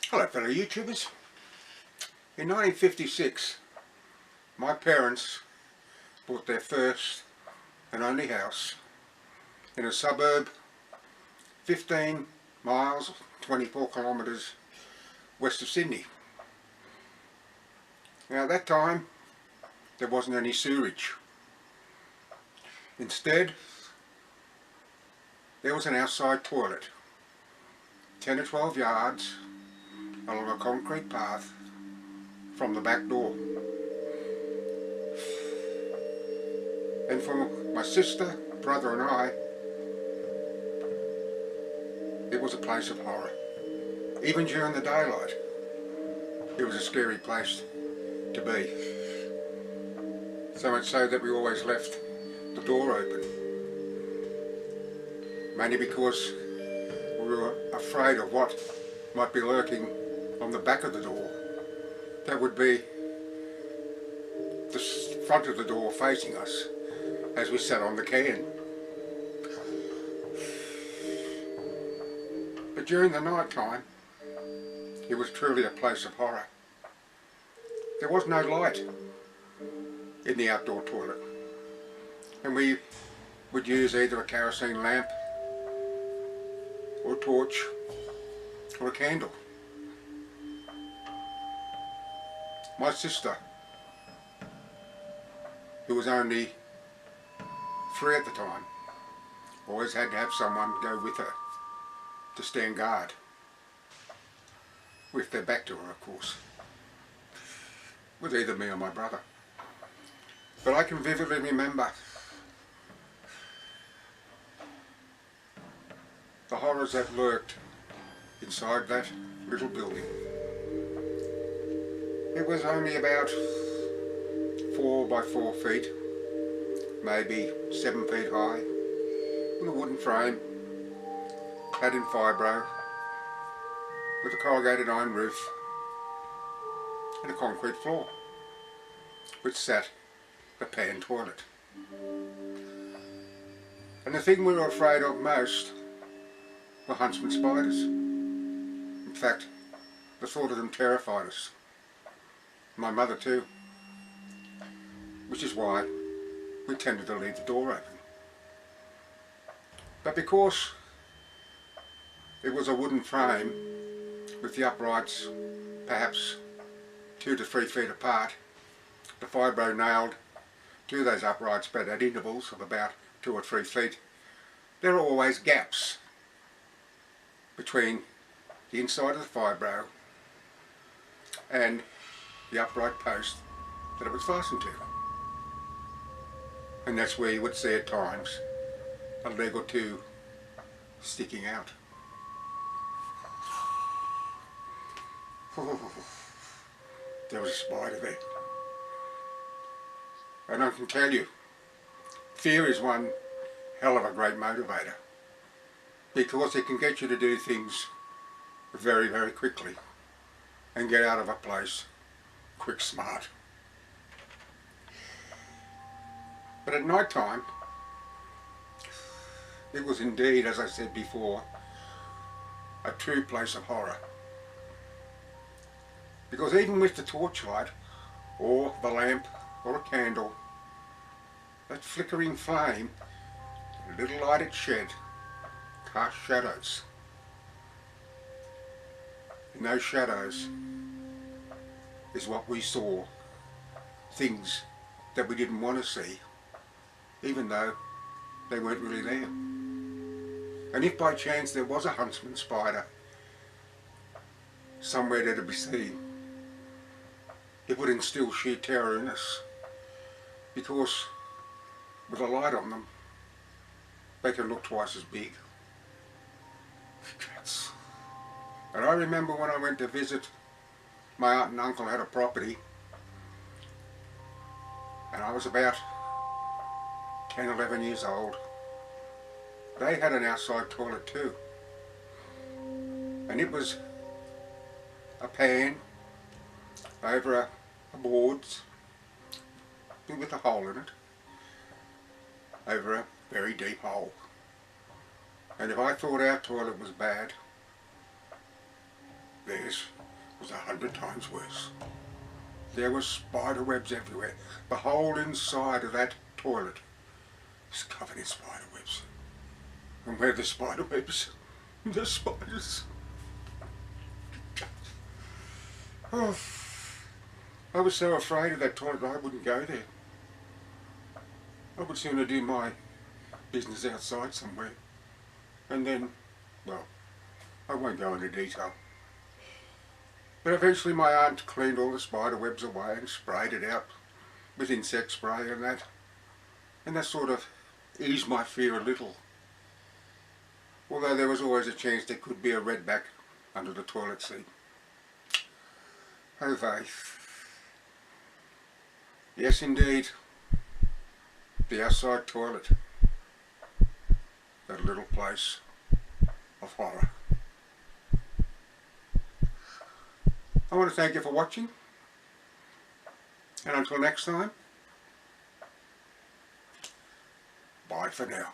Hello fellow YouTubers. In 1956 my parents bought their first and only house in a suburb 15 miles, 24 kilometres west of Sydney. Now at that time there wasn't any sewerage. Instead there was an outside toilet 10 or 12 yards along a concrete path from the back door. And for my sister, brother and I, it was a place of horror. Even during the daylight, it was a scary place to be. So much so that we always left the door open. Mainly because we were afraid of what might be lurking on the back of the door. That would be the front of the door facing us as we sat on the can. But during the night time it was truly a place of horror. There was no light in the outdoor toilet, and we would use either a kerosene lamp or a torch or a candle. My sister, who was only 3 at the time, always had to have someone go with her to stand guard, with their back to her of course, with either me or my brother. But I can vividly remember the horrors that lurked inside that little building. It was only about 4 by 4 feet, maybe 7 feet high, with a wooden frame, clad in fibro, with a corrugated iron roof and a concrete floor, which sat the pan toilet. And the thing we were afraid of most were huntsman spiders. In fact, the thought of them terrified us. My mother too, which is why we tended to leave the door open. But because it was a wooden frame with the uprights perhaps 2 to 3 feet apart, the fibro nailed to those uprights but at intervals of about 2 or 3 feet, there are always gaps between the inside of the fibro and the upright post that it was fastened to. And that's where you would see at times a leg or two sticking out. There was a spider there. And I can tell you, fear is one hell of a great motivator, because it can get you to do things very, very quickly and get out of a place quick smart. But at night time, it was indeed, as I said before, a true place of horror. Because even with the torchlight, or the lamp, or a candle, that flickering flame, the little light it shed, cast shadows. And those shadows is what we saw, things that we didn't want to see, even though they weren't really there. And if by chance there was a huntsman spider somewhere there to be seen, it would instill sheer terror in us, because with a light on them they can look twice as big. Cats. And I remember when I went to visit my aunt and uncle had a property, and I was about 10, 11 years old. They had an outside toilet too, and it was a pan over a boards with a hole in it, over a very deep hole. And if I thought our toilet was bad, theirs was 100 times worse. There were spider webs everywhere. The whole inside of that toilet was covered in spider webs. And where the spider webs, the spiders. Oh, I was so afraid of that toilet I wouldn't go there. I would sooner do my business outside somewhere. And then, well, I won't go into detail. But eventually my aunt cleaned all the spider webs away and sprayed it out with insect spray and that. And that sort of eased my fear a little. Although there was always a chance there could be a redback under the toilet seat. Oh vey. Yes indeed. The outside toilet. That little place of horror. I want to thank you for watching, and until next time, bye for now.